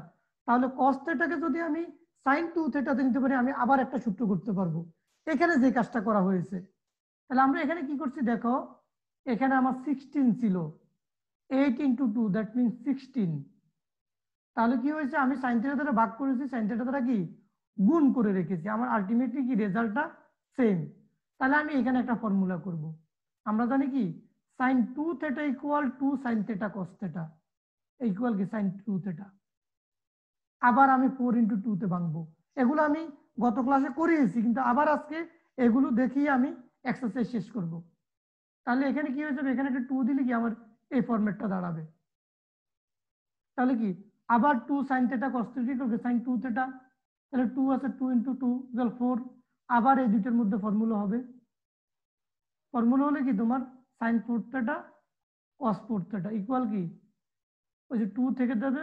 তাহলে cos থিটাকে যদি আমি sin 2 থিটাতে নিতে পারি, আমি আবার একটা সূত্র করতে পারবো। এখানে যে কাজটা করা হয়েছে, তাহলে আমরা এখানে কি করছি দেখো, এখানে আমার 16 ছিল, 8 × 2 দ্যাট মিনস 16। তাহলে কি হয়েছে, আমি sin থিটা দ্বারা ভাগ করেছি, sin থিটা দ্বারা কি গুণ করে রেখেছি, আমার আলটিমেটলি কি রেজাল্টটা সেম। তাহলে আমি এখানে একটা ফর্মুলা করব। আমরা জানি কি sin 2 theta equal to sin theta cos theta equal কি sin 2 থিটা। আবার আমি 4 × 2 তে ভাঙবো। এগুলো আমি গত ক্লাসে করিয়েছি, কিন্তু আবার আজকে এগুলো দেখিয়ে আমি এক্সারসাইজ শেষ করব। তাহলে এখানে কি হয়ে যাবে, এখানে একটা 2 দিলে কি আমার এই ফরম্যাটটা দাঁড়াবে। তাহলে কি আবার 2 sin θ cos θ কি করবে sin 2 θ, তাহলে 2 আছে 2 × 2 ইকুয়াল 4। আবার এই দুইটার মধ্যে ফর্মুলা হবে, ফর্মুলা হলে কি তোমার sin 4 θ cos 4 θ ইকুয়াল কি ওই যে 2 থেকে দেবে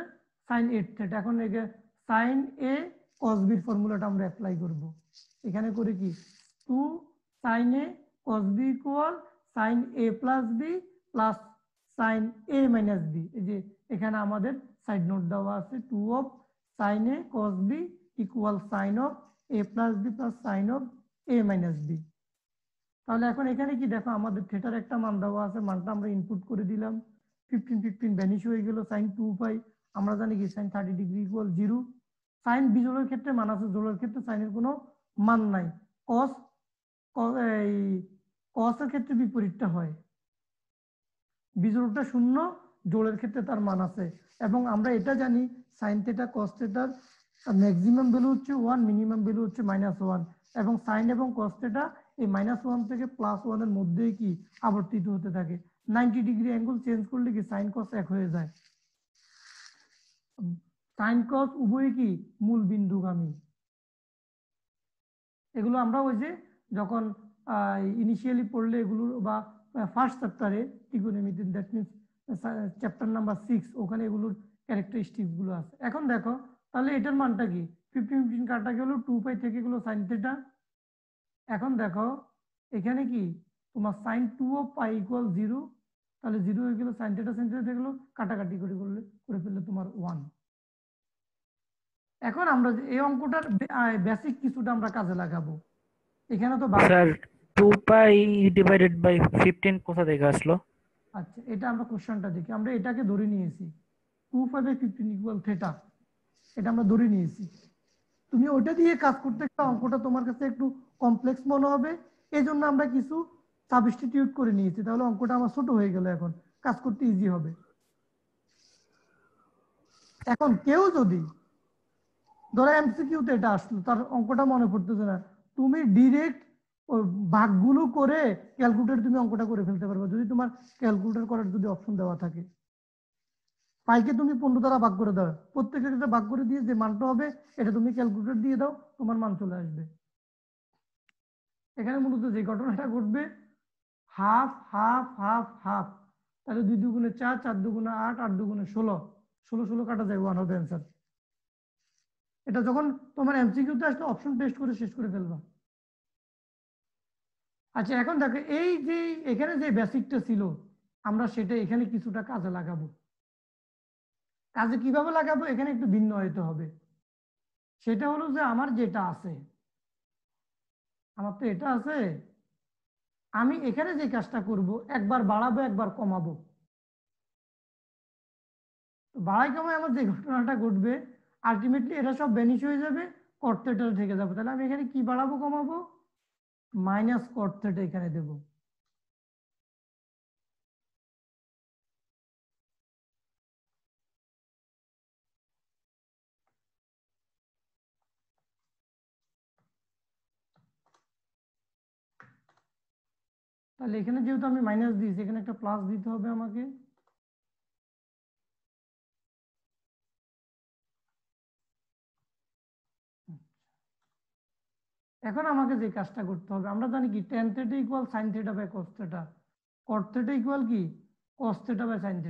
sin 8 θ। এখন একে sin a cos b এর ফর্মুলাটা আমরা অ্যাপ্লাই করব। এখানে করে কি 2 sin a cos b equal sin a plus b plus sin a minus b। এই যে এখানে আমাদের সাইড নোট দেওয়া আছে 2 of sin a cos b equal sin of a plus b plus sin of a minus b। তাহলে এখন এখানে কি দেখো আমাদের থিটার একটা মান দেওয়া আছে, মানটা আমরা ইনপুট করে দিলাম, 15 15 ভ্যানিশ হয়ে গেল, sin 2 পাই। আমরা জানি কি sin 30 ডিগ্রি ইকুয়াল 0। sin বিজোড়ের ক্ষেত্রে মান আছে, জোড়ের ক্ষেত্রে sin এর কোনো মান নাই। cos এই cos এর ক্ষেত্রে বিপরীতটা হয়, বিজোড়টা 0, জোড়ের ক্ষেত্রে তার মান আছে। এবং আমরা এটা জানি sin θ cos θ ম্যাক্সিমাম ভ্যালু হচ্ছে 1, মিনিমাম ভ্যালু হচ্ছে -1, এবং sin এবং cos θ এই -1 থেকে +1 এর মধ্যেই কি আবর্তিত হতে থাকে। 90 ডিগ্রি অ্যাঙ্গেল চেঞ্জ করলে কি sin cos এক হয়ে যায়। sin cos উভয়ই কি মূল বিন্দুগামী। এগুলো আমরা ওই যে যখন ইনিশিয়ালি পড়লে এগুলো, বা ফার্স্ট চ্যাপ্টারে ত্রিকোণমিতি, দ্যাট মিন্স চ্যাপ্টার নাম্বার 6, ওখানে এগুলোর ক্যারেক্টারিস্টিক্স গুলো আছে। এখন দেখো তাহলে এটার মানটা কি 15 15 কাটা গেল, 2 পাই থেকে গেল sin θ। এখন দেখো এখানে কি তোমার sin 2 অফ পাই ইকুয়াল 0, তাহলে 0 হয়ে গেল, sin θ থেকে গেল, কাটাকাটি করে ফেললে তোমার 1। এখন আমরা এই অঙ্কটার বেসিক কিছুটা আমরা কাজে লাগাবো। এখানে তো স্যার 2 পাই ডিভাইডেড বাই 15 কোথা থেকে আসলো? আচ্ছা, এটা আমরা কোশ্চেনটা দেখি, আমরা এটাকে ধরে নিয়েছি 2/15 ইকুয়াল θ, এটা আমরা ধরে নিয়েছি। তুমি ওটা দিয়ে কাজ করতে গেলে অঙ্কটা তোমার কাছে একটু কমপ্লেক্স মনে হবে, এই জন্য আমরা কিছু সাবস্টিটিউট করে নিয়েছি, তাহলে অঙ্কটা আমার ছোট হয়ে গেল, এখন কাজ করতে ইজি হবে। এখন কেউ যদি ধরো এমসিকিউতে এটা আসলো, তার অঙ্কটা মনে পড়তেছে না, তুমি ডিরেক্ট ভাগগুলো করে ক্যালকুলেটর তুমি অঙ্কটা করে ফেলতে পারবে, যদি তোমার ক্যালকুলেটর করার যদি অপশন দেওয়া থাকে। পাইকে তুমি 15 দ্বারা ভাগ করে দাও, প্রত্যেকের ক্ষেত্রে ভাগ করে দিয়ে যে মানটা হবে এটা তুমি ক্যালকুলেটর দিয়ে দাও, তোমার মান চলে আসবে। এখানে মূলত যে ঘটনাটা ঘটবে, হাফ হাফ হাফ হাফ, তাহলে 2 দুগুণে 4, 4 দুগুণে 8, 8 দুগুণে 16, 16 16 কাটা যায়, 1 হবে অ্যান্সার। এটা যখন তোমার এমসিকিউতে আসলে অপশন টেস্ট করে শেষ করে ফেলবা। আচ্ছা, এখন দেখো এই যে এখানে যে বেসিকটা ছিল, আমরা সেটা এখানে কিছুটা কাজে লাগাবো। কাজে কিভাবে লাগাবো এখানে একটু ভিন্ন হইতে হবে। সেটা হলো যে আমার যেটা আছে, আমার তো এটা আছে, আমি এখানে যে কাজটা করব, একবার বাড়াবো একবার কমাবো। বাড়াই কমাই আমার যে ঘটনাটা ঘটবে, আলটিমেটলি এটা সব ভ্যানিশ হয়ে যাবে, cot θ থেকে যাবে। তাহলে আমি এখানে কি বাড়াবো কমাবো, -cot θ এখানে দেবো। তাহলে এখানে যেহেতু আমি মাইনাস দিয়েছি, এখানে একটা প্লাস দিতে হবে আমাকে। এখন আমাকে যে কাজটা করতে হবে, আমরা জানি কি tan θ equal sin θ by cos θ, cot θ equal কি cos θ বাই sin θ।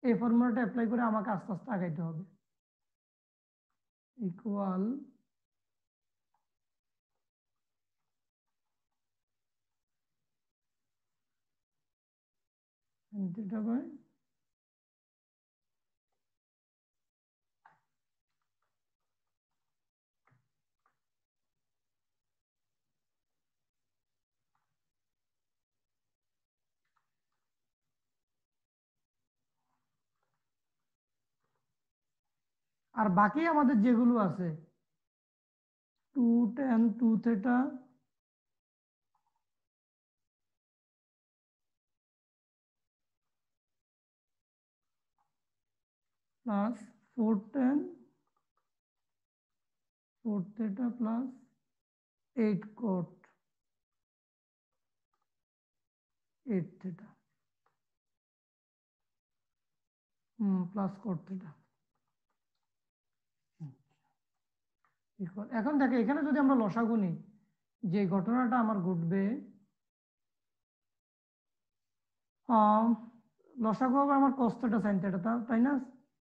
এই ফর্মুলাটা অ্যাপ্লাই করে আমাকে আস্তে আস্তে আগাইতে হবে। ইকুয়াল sin θ বাই আর বাকি আমাদের যেগুলো আছে 2 tan 2 θ plus 4 tan 4 θ plus 8 cot 8 theta plus cot theta. এখন দেখো এখানে যদি আমরা লসাগু নিই, যে ঘটনাটা আমার ঘটবে, লসাগু হবে আমার cos থিটা sin থিটা, তাই না?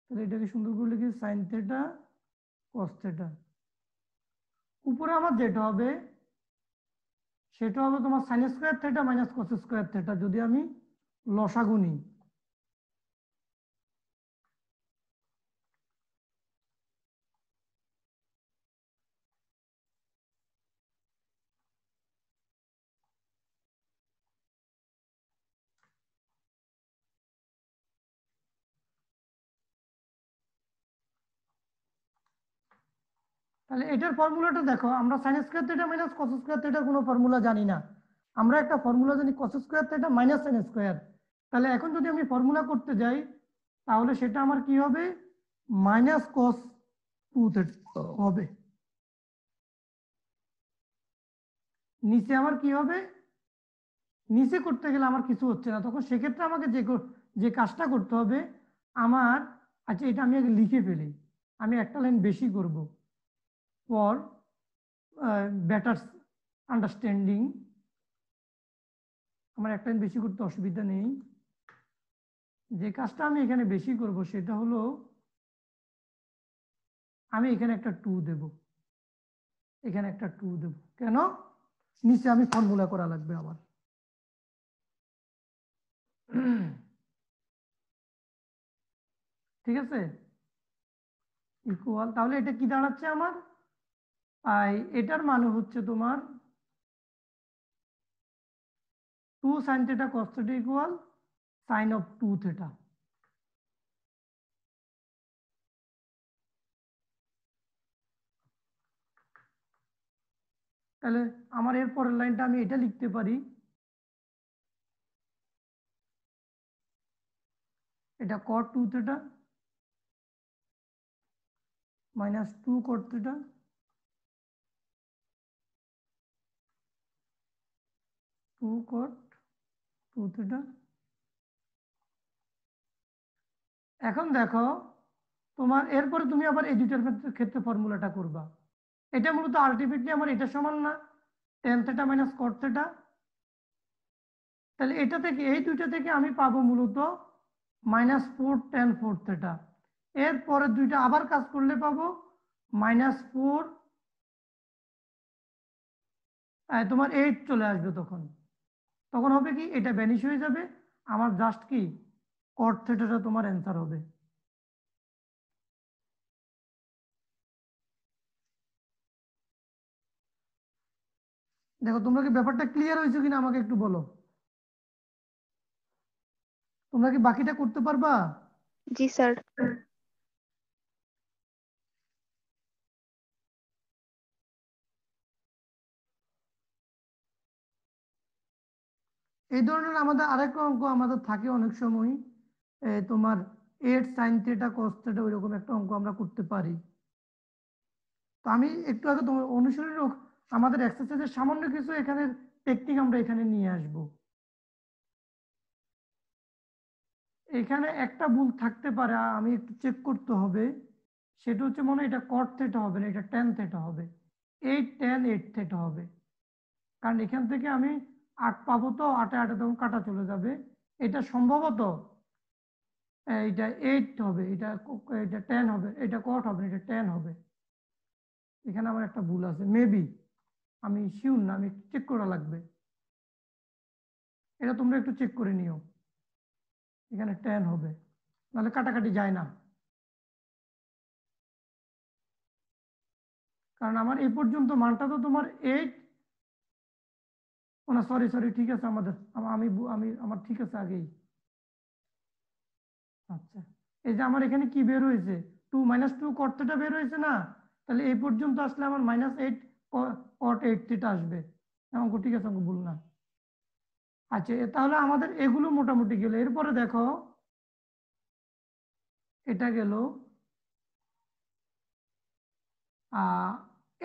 তাহলে এটাকে সুন্দর করে লিখি sin থিটা cos থিটা। উপরে আমার যেটা হবে সেটা হবে তোমার sin square theta minus cos square theta যদি আমি লসাগু নিই। তাহলে এটার ফর্মুলাটা দেখো, আমরা sin square theta minus cos square থিটার কোনো ফর্মুলা জানি না, আমরা একটা ফর্মুলা জানি cos square theta minus sin square. তাহলে এখন যদি আমি ফর্মুলা করতে যাই তাহলে সেটা আমার কি হবে, মাইনাস cos 2 থিটা হবে। নিচে আমার কি হবে, নিচে করতে গেলে আমার কিছু হচ্ছে না, তখন সেক্ষেত্রে আমাকে যে কাজটা করতে হবে আমার, আচ্ছা এটা আমি আগে লিখে ফেলি, আমি একটা লাইন বেশি করব ফর বেটার আন্ডারস্ট্যান্ডিং। আমার একটা লাইন বেশি করতে অসুবিধা নেই। যে কাজটা আমি এখানে বেশি করব সেটা হলো আমি এখানে একটা 2 দেব, এখানে একটা 2 দেব। কেন? নিচে আমি ফর্মুলা করা লাগবে আমার। ঠিক আছে, ইকুয়াল, তাহলে এটা কি দাঁড়াচ্ছে আমার, এটার মানে হচ্ছে তোমার 2 sin theta cos theta equal sin of 2 theta. তাহলে আমার এর পরের লাইনটা আমি এটা লিখতে পারি, এটা cot 2 theta minus 2 cot theta cot 2 theta. এখন দেখো তোমার এরপরে তুমি আবার এই দুইটার ক্ষেত্রে ফর্মুলাটা করবা। এটা মূলত আলটিমেটলি আমার এটা সমান না tan theta minus cot theta. তাহলে এটা থেকে এই দুইটা থেকে আমি পাবো মূলত মাইনাস 4 tan 4 থিটা। এরপরে দুইটা আবার কাজ করলে পাবো মাইনাস 4 তোমার 8 চলে আসবে। তখন তখন হবে কি, এটা ভ্যানিশ হয়ে যাবে, আমার জাস্ট কি cot থিটাটা তোমার অ্যান্সার হবে। দেখো তোমরা কি ব্যাপারটা ক্লিয়ার হয়েছে কিনা আমাকে একটু বলো, তোমরা কি বাকিটা করতে পারবা? জি স্যার। এই ধরনের আমাদের আরেকটা অঙ্ক আমাদের থাকে অনেক সময়, তোমার 8 sin থিটা cos থিটা ওইরকম একটা অঙ্ক আমরা করতে পারি। তো আমি একটু আগে তোমার অনুশীলনের আমাদের এক্সারসাইজের সামান্য কিছু এখানে টেকনিক আমরা এখানে নিয়ে আসব। এখানে একটা ভুল থাকতে পারে, আমি একটু চেক করতে হবে, সেটা হচ্ছে মনে হয় এটা cot থিটা হবে না, এটা tan থিটা হবে, 8 tan 8 থিটা হবে। কারণ এখান থেকে আমি 8 পাবো, তো 8 8 তখন কাটা চলে যাবে। এটা সম্ভবত এটা 8 হবে, এটা 10 হবে, এটা cot হবে, এটা tan হবে। এখানে আমার একটা ভুল আছে মেবি, আমি শিওর না, আমি চেক করা লাগবে, এটা তোমরা একটু চেক করে নিও। এখানে tan হবে, নাহলে কাটাকাটি যায় না। কারণ আমার এই পর্যন্ত মানটা তো তোমার 8, না সরি সরি ঠিক আছে, আমাদের আমি আমি আমার ঠিক আছে আগেই। আচ্ছা, এই যে আমার এখানে কি বের হয়েছে, 2 মাইনাস 2 cot থিটা বের হয়েছে না, তাহলে এই পর্যন্ত আসলে আমার মাইনাস 8 cot 8 থিটা আসবে। অঙ্ক ঠিক আছে, অঙ্ক ভুল না। আচ্ছা, তাহলে আমাদের এগুলো মোটামুটি গেল। এরপরে দেখো এটা গেল,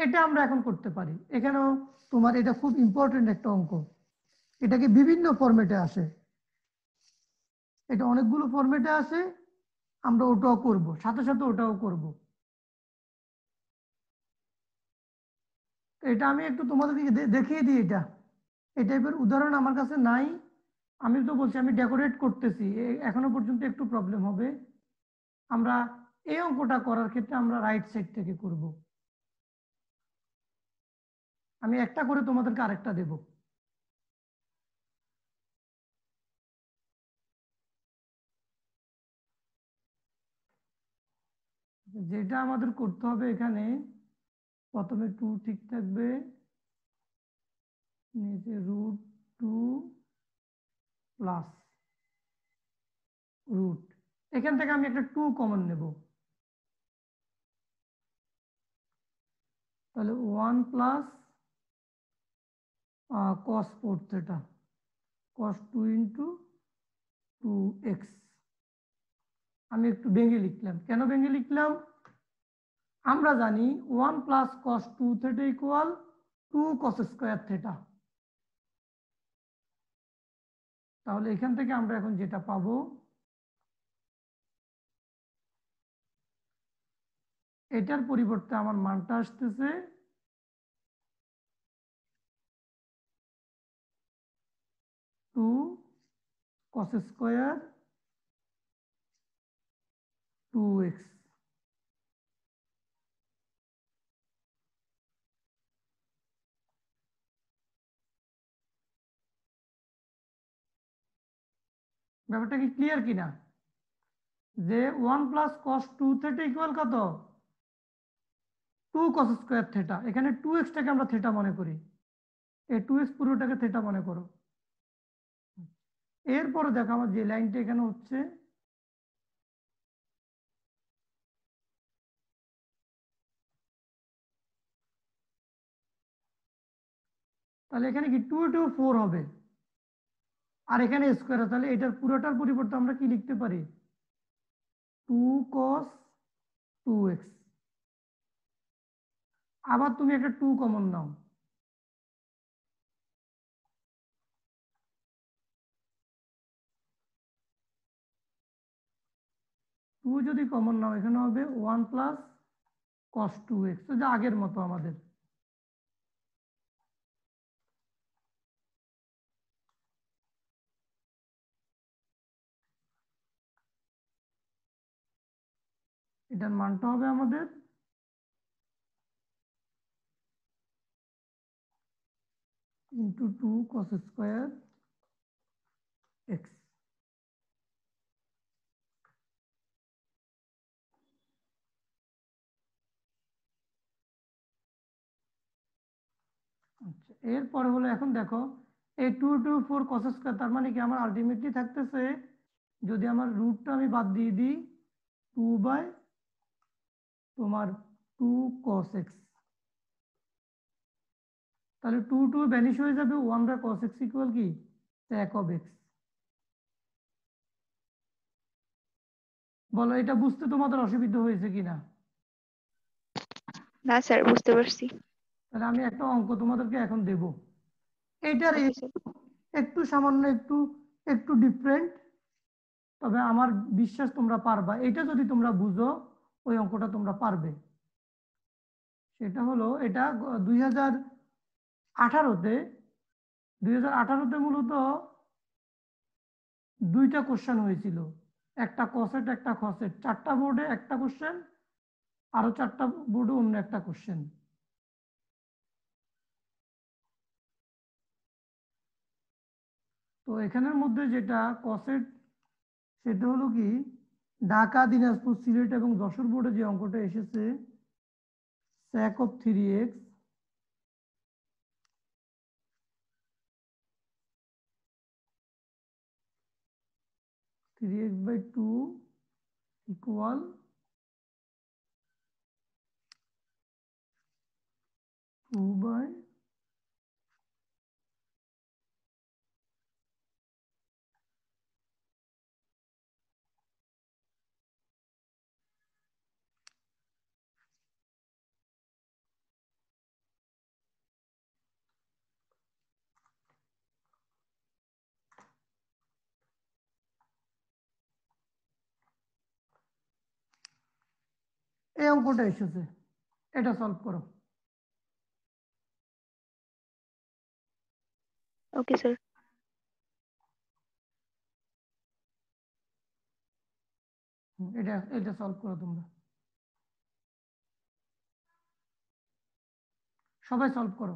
এটা আমরা এখন করতে পারি। এখানেও তোমার এটা খুব ইম্পর্টেন্ট একটা অঙ্ক, এটাকে বিভিন্ন ফরম্যাটে আসে, এটা অনেকগুলো ফরম্যাটে আসে, আমরা ওটাও করব, সাথে সাথে ওটাও করব। এটা আমি একটু তোমাদেরকে দেখিয়ে দিই। এটা এই টাইপের উদাহরণ আমার কাছে নাই, আমি তো বলছি আমি ডেকোরেট করতেছি, এখনো পর্যন্ত একটু প্রবলেম হবে। আমরা এই অঙ্কটা করার ক্ষেত্রে আমরা রাইট সাইড থেকে করব। আমি একটা করে তোমাদেরকে আরেকটা দেব। যেটা আমাদের করতে হবে এখানে, প্রথমে 2 ঠিক থাকবে, নিচে √2 প্লাস রুট, এখান থেকে আমি একটা 2 কমন নেব, তাহলে 1 plus cos 4 theta cos 2 into 2x। আমি একটু ভেঙে লিখলাম, কেন ভেঙে লিখলাম? আমরা জানি 1 plus cos 2 theta equal 2 cos square theta. তাহলে এখান থেকে আমরা এখন যেটা পাবো, এটার পরিবর্তে আমার মানটা আসতেছে 2 cos স্কয়ার 2x। ব্যাপারটা কি ক্লিয়ার কিনা? যে 1 প্লাস cos 2 theta ইকুয়াল কত? 2 cos স্কয়ার থিটা। এখানে 2x টাকে আমরা থিটা মনে করি, এই 2x পুরোটাকে থিটা মনে করো। এরপরে দেখো আমার যে লাইনটা এখানে হচ্ছে, তাহলে এখানে কি 2 2 4 হবে, আর এখানে স্কয়ার, তাহলে এটার পুরোটার পরিবর্তে আমরা কি লিখতে পারি? 2 cos 2x। আবার তুমি একটা 2 কমন নাও, টু যদি কমন নাও এখানে হবে 1 প্লাস cos 2x, যা আগের মতো আমাদের। এটার মানটা হবে আমাদের ইন্টু 2 cos স্কয়ার x। আচ্ছা, এরপরে হলো এখন দেখো এই 2 2 4 cos স্কয়ার, তার মানে কি আমার আলটিমেটলি থাকতেছে, যদি আমার রুটটা আমি বাদ দিয়ে দিই, 2 বাই তোমার 2 cos x, তাহলে 2 2 ভ্যানিশ হয়ে যাবে, 1 বাই cos x ইকুয়াল কি sec of x। বলো এটা বুঝতে তোমাদের অসুবিধা হয়েছে কিনা? না স্যার, বুঝতে পারছি। তাহলে আমি একটা অঙ্ক তোমাদেরকে এখন দেব, এইটার ওকে স্যার। একটু সামান্য একটু একটু ডিফারেন্ট, তবে আমার বিশ্বাস তোমরা পারবা। এটা যদি তোমরা বুঝো ওই অঙ্কটা তোমরা পারবে। সেটা হলো এটা 2018-তে 2018-তে মূলত দুইটা কোশ্চেন হয়েছিল, একটা কসেট একটা খসেট, 4টা বোর্ডে একটা কোশ্চেন, আরো 4টা বোর্ডে অন্য একটা কোশ্চেন। তো এখানের মধ্যে যেটা কসেট, সেটা হলো কি ঢাকা, দিনাজপুর, সিলেট এবং যশোর বোর্ডে যে অঙ্কটা এসেছে, sec of 3x by 2 equal 2 by এই অঙ্কটা এসেছে, এটা সলভ করো। Okay sir. এটা এটা সলভ করো তোমরা, সবাই সলভ করো।